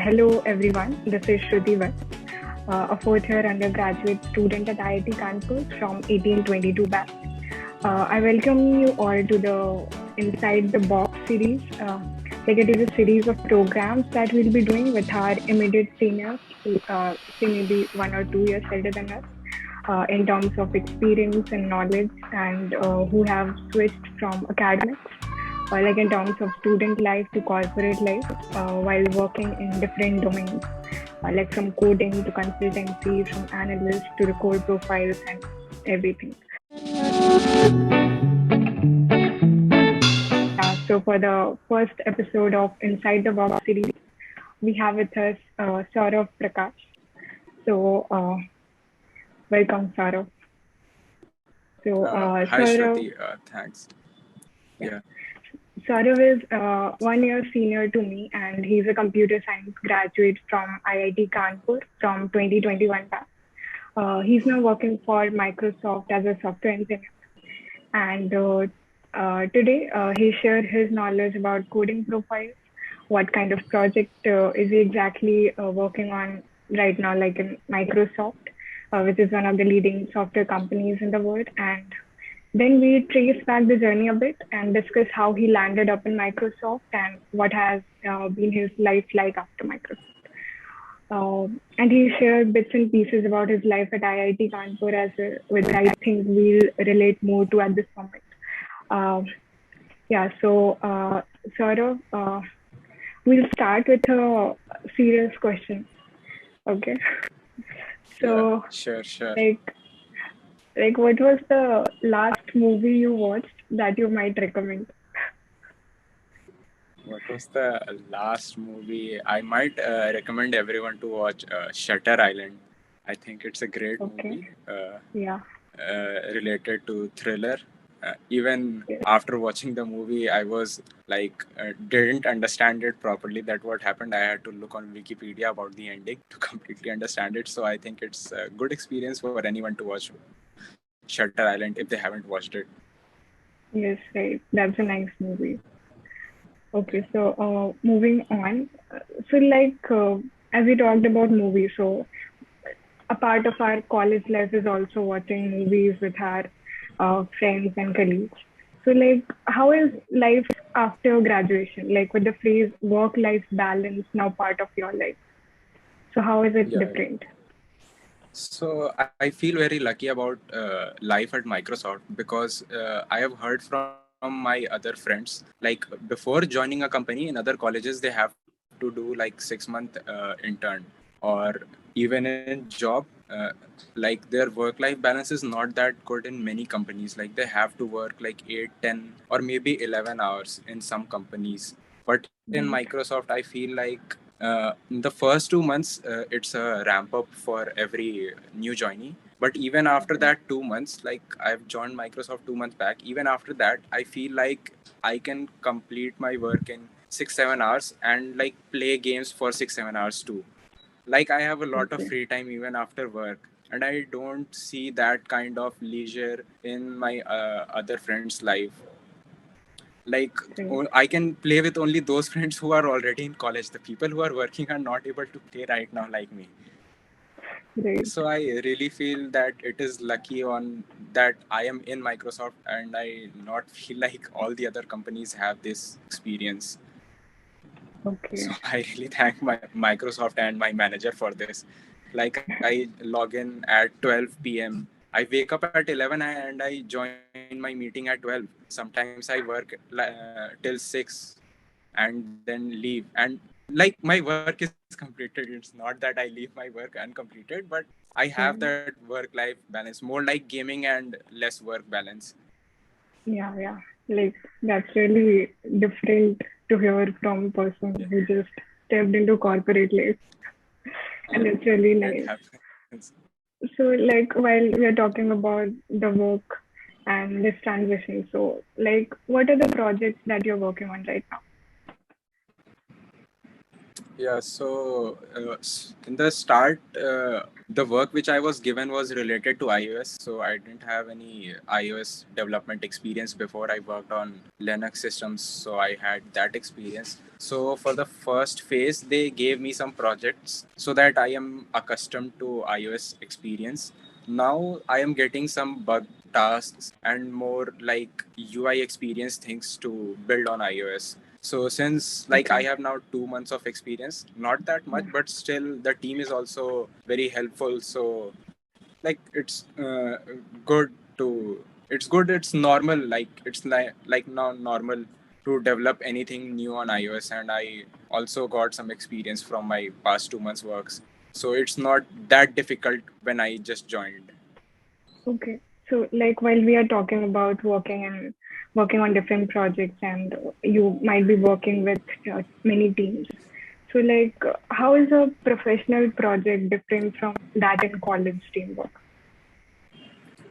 Hello everyone, this is Shruti Vats, a fourth year undergraduate student at IIT Kanpur from 1822 batch. I welcome you all to the Inside the Box series. It is a series of programs that we'll be doing with our immediate seniors, say maybe 1 or 2 years older than us, in terms of experience and knowledge, and who have switched from academics like in terms of student life to corporate life while working in different domains, like from coding to consultancy, from analysts to the code profiles and everything. So for the first episode of Inside the Box series, we have with us Saurav Prakash. So welcome, Saurav. So Hi, Shruti. Thanks. Yeah. Saurav is 1 year senior to me, and he's a computer science graduate from IIT Kanpur from 2021 batch. He's now working for Microsoft as a software engineer. And today, he shared his knowledge about coding profiles, what kind of project is he exactly working on right now, like in Microsoft, which is one of the leading software companies in the world, and then we trace back the journey a bit and discuss how he landed up in Microsoft and what has been his life like after Microsoft. And he shared bits and pieces about his life at IIT Kanpur as well, which I think we'll relate more to at this moment. Sort of, we'll start with a serious question. Okay. So, yeah, sure. Like, what was the last movie you watched that you might recommend? What was the last movie? I might recommend everyone to watch Shutter Island. I think it's a great movie. Yeah. Related to thriller. Even Yes. after watching the movie, I was like didn't understand it properly. That what happened. I had to look on Wikipedia about the ending to completely understand it. So I think it's a good experience for anyone to watch Shutter Island if they haven't watched it. Yes, right. That's a nice movie. Okay, so moving on. As we talked about movies, so a part of our college life is also watching movies with our friends and colleagues. So, like, how is life after graduation? Like, with the phrase work-life balance now part of your life. So, how is it different? So I feel very lucky about life at Microsoft because I have heard from my other friends, like before joining a company in other colleges, they have to do like 6 month intern, or even in job, like their work-life balance is not that good in many companies. Like they have to work like 8, 10, or maybe 11 hours in some companies. But in Microsoft, I feel like in the first 2 months, it's a ramp up for every new joinee. But even after that 2 months, like I've joined Microsoft 2 months back, even after that, I feel like I can complete my work in 6, 7 hours and like play games for 6, 7 hours too. Like I have a lot of free time even after work, and I don't see that kind of leisure in my other friends' life. Like I can play with only those friends who are already in college. The people who are working are not able to play right now like me. Right. So I really feel that it is lucky on that I am in Microsoft and I not feel like all the other companies have this experience. Okay. So I really thank my Microsoft and my manager for this. Like I log in at 12 p.m. I wake up at 11 and I join my meeting at 12. Sometimes I work till 6 and then leave. And like my work is completed. It's not that I leave my work uncompleted, but I have that work-life balance, more like gaming and less work balance. Yeah. Like, that's really different to hear from a person who just stepped into corporate life. And it's really It nice. happens. So, like, while we are talking about the work and this transition, so, like, what are the projects that you're working on right now? Yeah, so in the start, the work which I was given was related to iOS. So I didn't have any iOS development experience before. I worked on Linux systems, so I had that experience. So for the first phase, they gave me some projects so that I am accustomed to iOS experience. Now I am getting some bug tasks and more like UI experience things to build on iOS. So since like I Okay. have now 2 months of experience, not that much, Yeah. but still the team is also very helpful. So like it's good to it's good. It's normal. Like it's like now normal to develop anything new on iOS, and I also got some experience from my past 2 months works. So it's not that difficult when I just joined. Okay. So, like, while we are talking about working on different projects, and you might be working with many teams. So, like, how is a professional project different from that in college teamwork?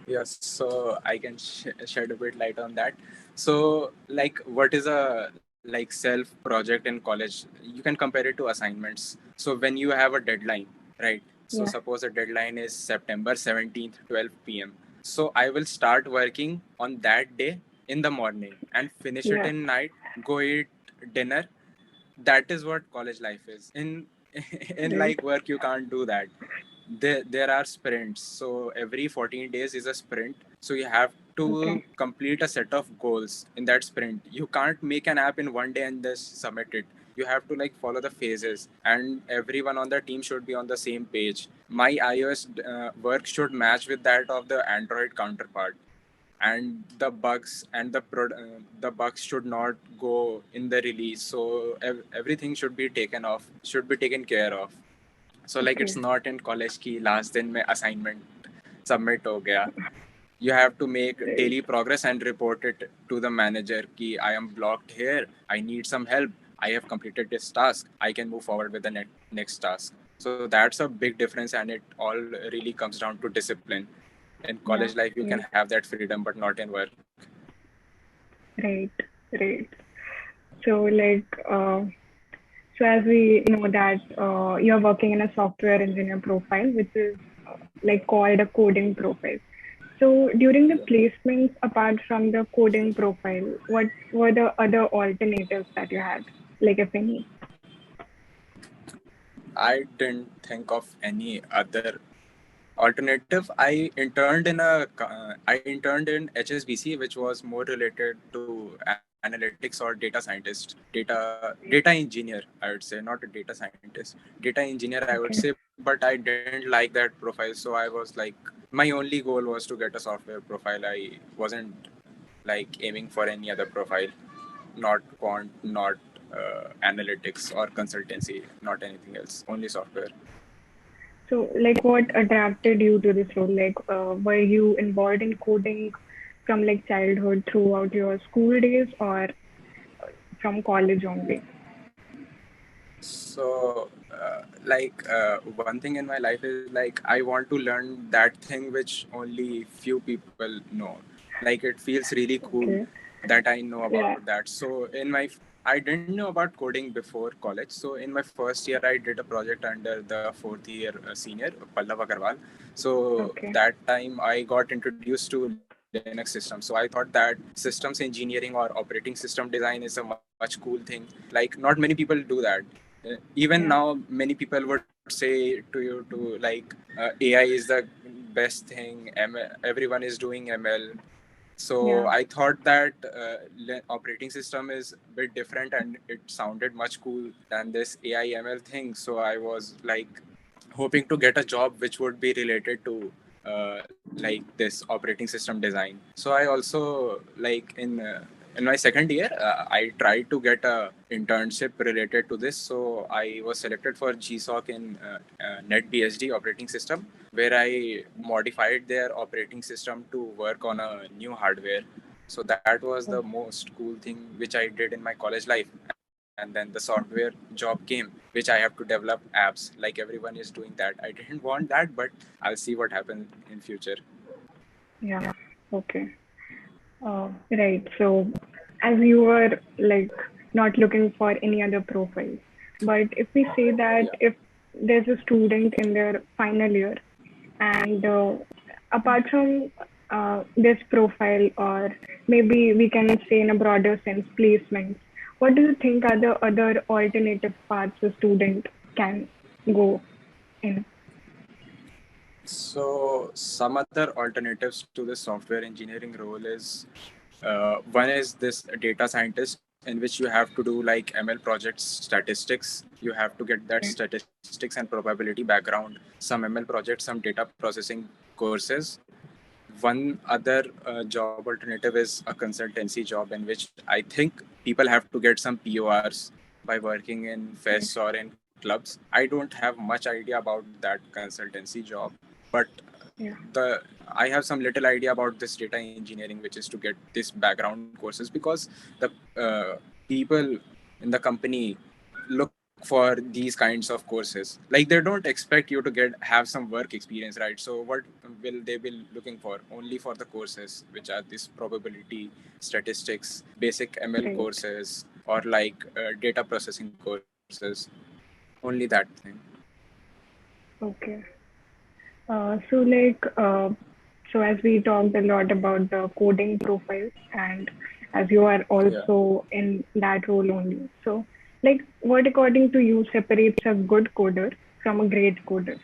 Yes, so I can shed a bit light on that. So, like, what is a like self project in college? You can compare it to assignments. So, when you have a deadline, right? So, Yeah. suppose the deadline is September 17th, 12 p.m. So, I will start working on that day in the morning and finish it Yeah. in night, go eat dinner. That is what college life is. In Right. like work, you can't do that. There are sprints, so every 14 days is a sprint, so you have to Okay. complete a set of goals in that sprint. You can't make an app in one day and just submit it. You have to like follow the phases, and everyone on the team should be on the same page. My iOS work should match with that of the Android counterpart, and the bugs should not go in the release. So everything should be taken care of. So like it's Okay. not in college ki last दिन में assignment submit हो गया. You have to make Right. daily progress and report it to the manager ki I am blocked here, I need some help, I have completed this task, I can move forward with the next task. So that's a big difference, and it all really comes down to discipline. In Yeah. college life you can Right. have that freedom, but not in work. Right. Right. So, like, so as we know that you're working in a software engineer profile, which is like called a coding profile. So during the placements, apart from the coding profile, what were the other alternatives that you had, like if any? I didn't think of any other alternative. I interned in HSBC, which was more related to analytics or data scientist, data engineer, I would say, not a data scientist, data engineer, I would Okay. say. But I didn't like that profile, so I was like, my only goal was to get a software profile. I wasn't like aiming for any other profile, not quant, not analytics or consultancy, not anything else, only software. So like what attracted you to this role? Like were you involved in coding from like childhood throughout your school days or from college only? So, one thing in my life is like I want to learn that thing which only few people know. Like it feels really cool Okay. that I know about Yeah. that. So I didn't know about coding before college. So in my first year, I did a project under the fourth year senior Pallav Agarwal. So Okay. that time I got introduced to Linux system. So I thought that systems engineering or operating system design is a much cool thing. Like not many people do that. Even now Yeah. many people would say to you to like AI is the best thing, everyone is doing ML. So Yeah. I thought that operating system is a bit different, and it sounded much cool than this AI ML thing. So I was like hoping to get a job which would be related to like this operating system design. So I also like in my second year, I tried to get a internship related to this. So I was selected for GSOC in NetBSD operating system, where I modified their operating system to work on a new hardware. So that was the Oh, most cool thing which I did in my college life. And then the software job came, which I have to develop apps. Like everyone is doing that. I didn't want that, but I'll see what happens in future. yeah. Okay. Right. So as you were like not looking for any other profiles, But if we say that Yeah. if there's a student in their final year and apart from this profile, or maybe we can say in a broader sense placements, what do you think are the other alternative paths a student can go in? So some other alternatives to the software engineering role is one is this data scientist, in which you have to do like ML projects, statistics. You have to get that Okay. statistics and probability background, some ML projects, some data processing courses. One other job alternative is a consultancy job, in which I think people have to get some PORs by working in Okay. fests or in clubs. I don't have much idea about that consultancy job, but Yeah. the I have some little idea about this data engineering, which is to get this background courses, because the people in the company look for these kinds of courses. Like they don't expect you to have some work experience, right? So what will they be looking for? Only for the courses, which are this probability, statistics, basic ML Right. courses, or like data processing courses. Only that thing. Okay. So like so as we talked a lot about the coding profiles, and as you are Yeah. also in that role only, so like what according to you separates a good coder from a great coder,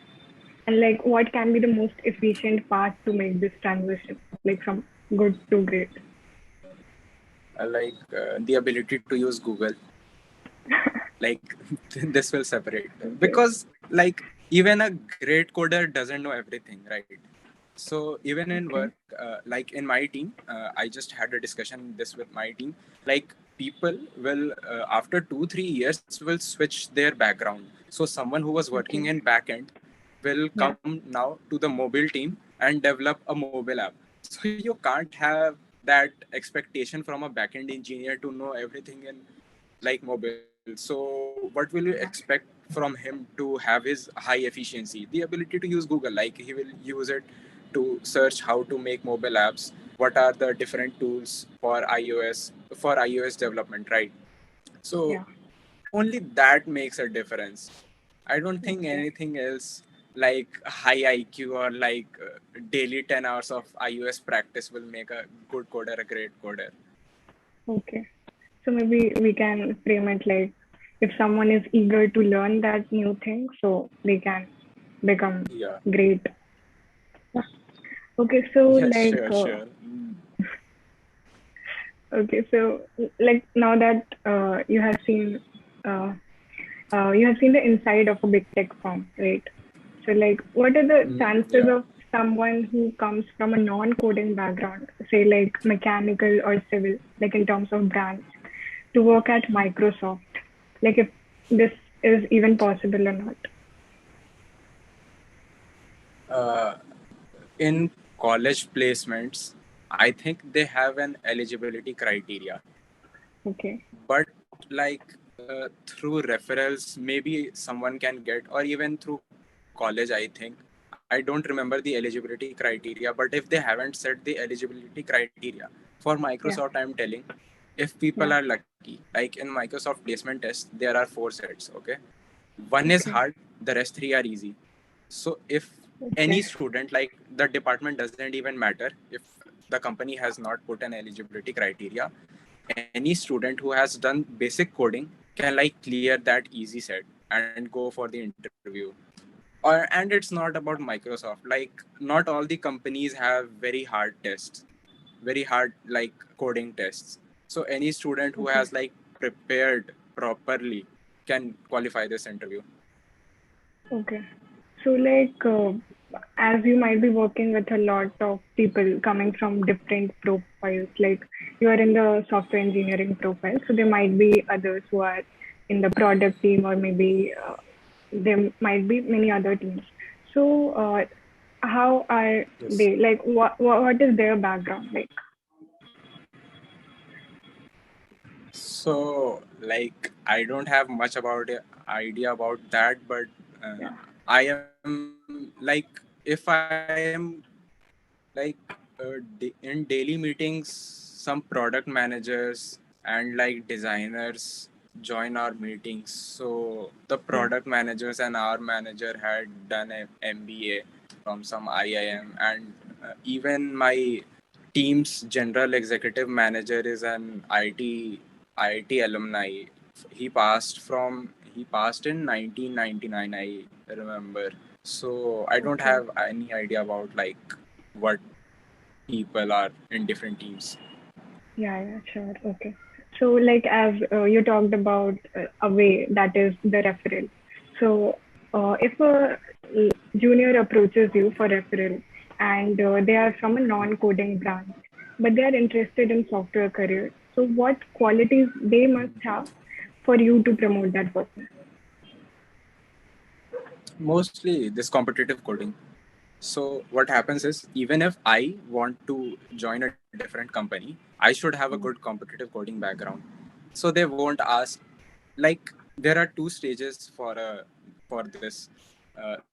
and like what can be the most efficient path to make this transition, like from good to great? Like the ability to use Google, like this will separate, Okay. because like even a great coder doesn't know everything, right? So even in work, Okay. like in my team, I just had a discussion this with my team. Like people will after 2-3 years will switch their background. So someone who was working Okay. in backend will Yeah. come now to the mobile team and develop a mobile app. So you can't have that expectation from a backend engineer to know everything in like mobile. So what will you expect Yeah. from him to have his high efficiency? The ability to use Google, like he will use it to search how to make mobile apps. What are the different tools for iOS development, right? So Yeah. only that makes a difference. I don't think Okay. anything else like high IQ or like daily 10 hours of iOS practice will make a good coder a great coder. Okay. So maybe we can frame it like if someone is eager to learn that new thing, so they can become Yeah. great. Yeah. Okay, so Yes, like sure, sure. okay, so like now that uh, you have seen the inside of a big tech firm, right? So like, what are the chances Yeah. of someone who comes from a non-coding background, say like mechanical or civil, like in terms of branch, to work at Microsoft? Like if this is even possible or not. Uh, in college placements, I think they have an eligibility criteria, Okay. but like through referrals, maybe someone can get, or even through college, I think. I don't remember the eligibility criteria, but if they haven't set the eligibility criteria for Yeah. Microsoft, I'm telling, if people Yeah. are lucky, like in Microsoft placement test, there are 4 sets, okay? One is Okay. hard, the rest 3 are easy. So if any Okay. student, like the department doesn't even matter if the company has not put an eligibility criteria, any student who has done basic coding can like clear that easy set and go for the interview. And it's not about Microsoft. Like not all the companies have very hard tests, very hard like coding tests. So any student who has Okay. like prepared properly can qualify this interview. Okay. So like as you might be working with a lot of people coming from different profiles, like you are in the software engineering profile, so there might be others who are in the product team, or maybe there might be many other teams. So how are Yes. they, like what is their background like? So, like, I don't have much about idea about that, but Yeah. I am like, if I am like in daily meetings, some product managers and like designers. join our meetings. So the product managers and our manager had done an MBA from some IIM, and even my team's general executive manager is an IIT alumni. He passed in 1999, I remember. So I don't Okay. have any idea about like what people are in different teams. Yeah, sure. Okay. So, like, as you talked about a way that is the referral. So, if a junior approaches you for referral and they are from a non-coding branch, but they are interested in software career, so what qualities they must have for you to promote that person? Mostly this competitive coding. So what happens is, even if I want to join a different company, I should have a good competitive coding background. So they won't ask, like, there are two stages for this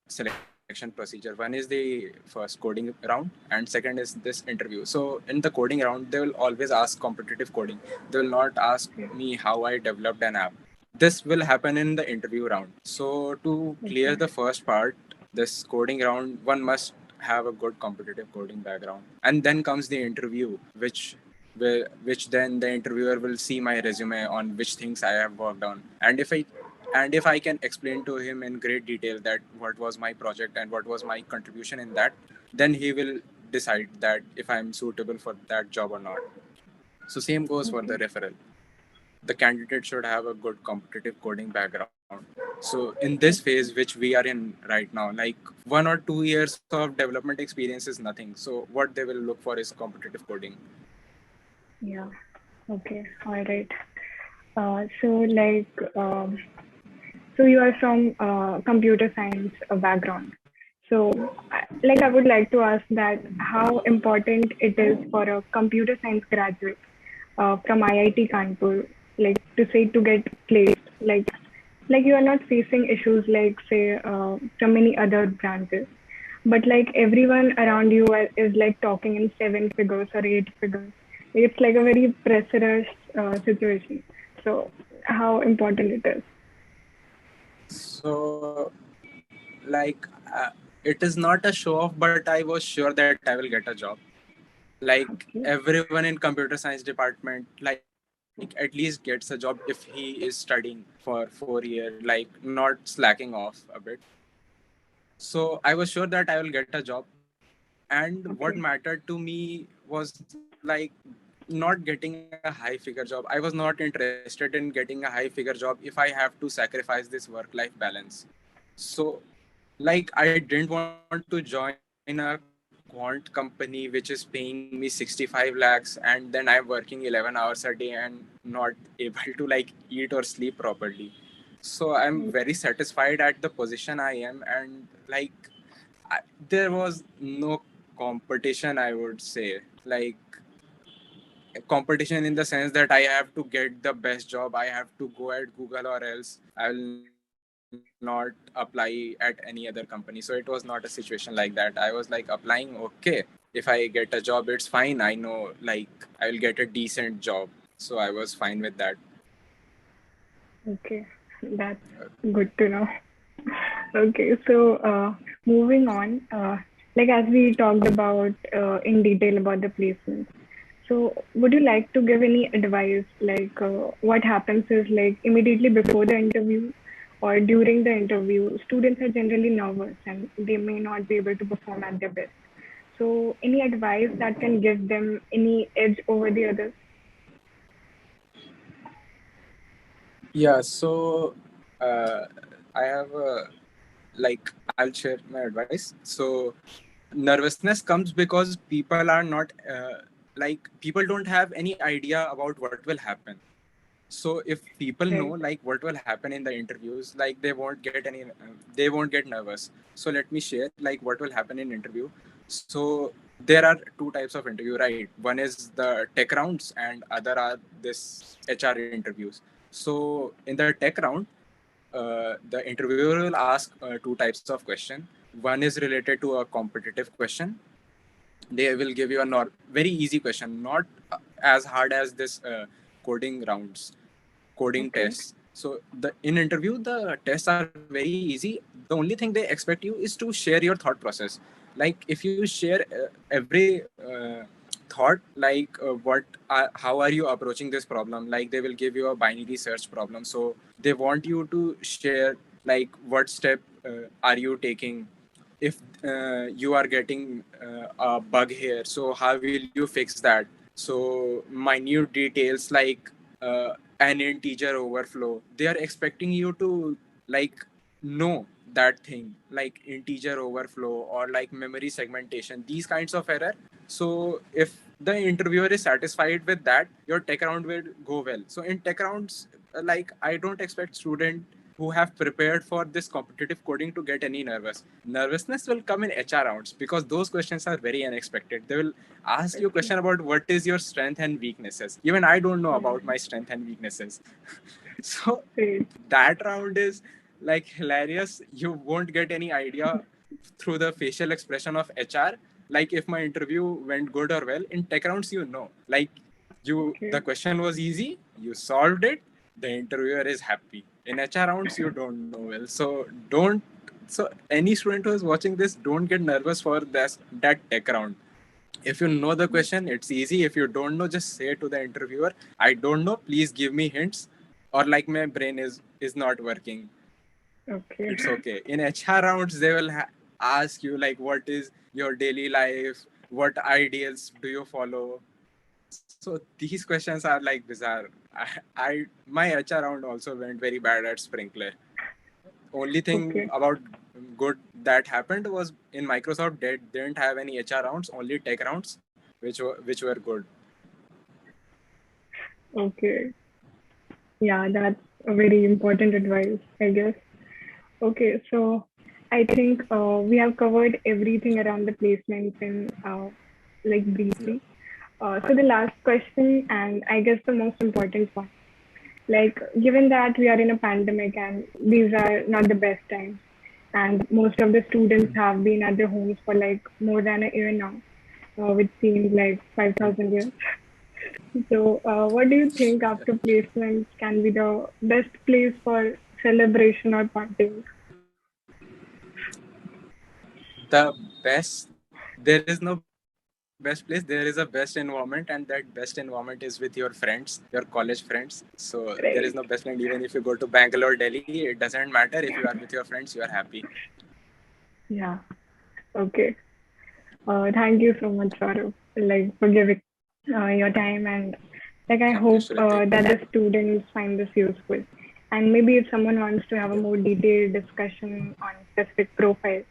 selection procedure. One is the first coding round, and second is this interview. So in the coding round, they will always ask competitive coding. They will not ask Okay. me how I developed an app. This will happen in the interview round. So to clear Okay. the first part, this coding round, one must have a good competitive coding background, and then comes the interview, which then the interviewer will see my resume on which things I have worked on, and if I can explain to him in great detail that what was my project and what was my contribution in that, then he will decide that if I'm suitable for that job or not. So same goes for the Okay. referral. The candidate should have a good competitive coding background. So in this phase which we are in right now, like 1 or 2 years of development experience is nothing. So what they will look for is competitive coding. Yeah. Okay. All right. So, like, so you are from computer science background. So, like, I would like to ask that how important it is for a computer science graduate from IIT Kanpur, like to say to get placed, like you are not facing issues like say from many other branches, but like everyone around you is like talking in seven figures or eight figures. It's like a very pressurous situation. So, how important it is? So like it is not a show off, but I was sure that I will get a job. Like Okay. everyone in computer science department, like at least gets a job if he is studying for 4 years, like not slacking off a bit. So I was sure that I will get a job. And what Okay. mattered to me was like not getting a high figure job. I was not interested in getting a high figure job if I have to sacrifice this work life balance. So like I didn't want to join a quant company which is paying me 65 lakhs, and then I'm working 11 hours a day and not able to like eat or sleep properly. So I'm very satisfied at the position I am, and like there was no competition, I would say. Like competition in the sense that I have to get the best job, I have to go at Google, or else I will not apply at any other company. So it was not a situation like that. I was like applying, okay, if I get a job, it's fine. I know like I will get a decent job. So I was fine with that. Okay. That's good to know. Okay. So, moving on, like as we talked about in detail about the placement. So, would you like to give any advice? Like, what happens is like immediately before the interview or during the interview, students are generally nervous and they may not be able to perform at their best. So, any advice that can give them any edge over the others? Yeah, so I have like I'll share my advice. So nervousness comes because people are not like people don't have any idea about what will happen. So if people know Right. like what will happen in the interviews, like they won't get nervous. So let me share like what will happen in interview. So there are two types of interview, right? One is the tech rounds and other are this HR interviews. So in the tech round, the interviewer will ask two types of question. One is related to a competitive question. They will give you a very easy question, not as hard as this coding rounds, coding Okay. tests. So in interview, the tests are very easy. The only thing they expect you is to share your thought process. Like if you share every thought, like how are you approaching this problem? Like they will give you a binary search problem. So they want you to share like what step are you taking if you are getting a bug here, so how will you fix that? So minute details like an integer overflow, they are expecting you to like know that thing, like integer overflow or like memory segmentation, these kinds of error. So if the interviewer is satisfied with that, your tech round will go well. So in tech rounds, like I don't expect student who have prepared for this competitive coding to get any nervousness will come in HR rounds, because those questions are very unexpected. They will ask you a question about what is your strength and weaknesses. Even I don't know about my strength and weaknesses. So Great. that round is like hilarious. You won't get any idea through the facial expression of HR. Like if my interview went good or well, in tech rounds, you know, like the Okay. question was easy, you solved it, the interviewer is happy. In HR rounds, you don't know well. So don't, so any student who is watching this, don't get nervous for that tech round. If you know the question, it's easy. If you don't know, just say to the interviewer, I don't know, please give me hints, or like my brain is not working. Okay. It's okay. In HR rounds, they will ask you like, what is your daily life, what ideals do you follow. So these questions are like bizarre. My HR round also went very bad at Sprinkler. Only thing Okay. about good that happened was in Microsoft they didn't have any HR rounds, only tech rounds, which were good. Okay. Yeah, that's a very important advice, I guess. Okay, so I think we have covered everything around the placements in like Yeah. briefly. So the last question, and I guess the most important one, like given that we are in a pandemic and these are not the best times, and most of the students have been at their homes for like more than a year now, which seems like 5,000 years. So, what do you think after placements can be the best place for celebration or partying? The best, there is no best place, there is a best environment, and that best environment is with your friends, your college friends. So there is no best friend. Right. Even if you go to Bangalore, Delhi, it doesn't matter. If you are with your friends, you are happy. Yeah. Okay. Thank you so much, Saurav, like for giving your time, and like I Thank you, hope Shruti. that the students find this useful. And maybe if someone wants to have a more detailed discussion on specific profiles,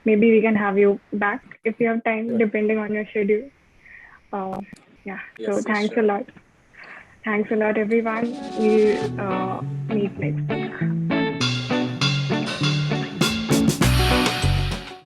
maybe we can have you back if you have time, Sure. depending on your schedule. Uh, yeah. So Yes, yes, thanks a sure. lot. Thanks a lot, everyone. We'll meet next week.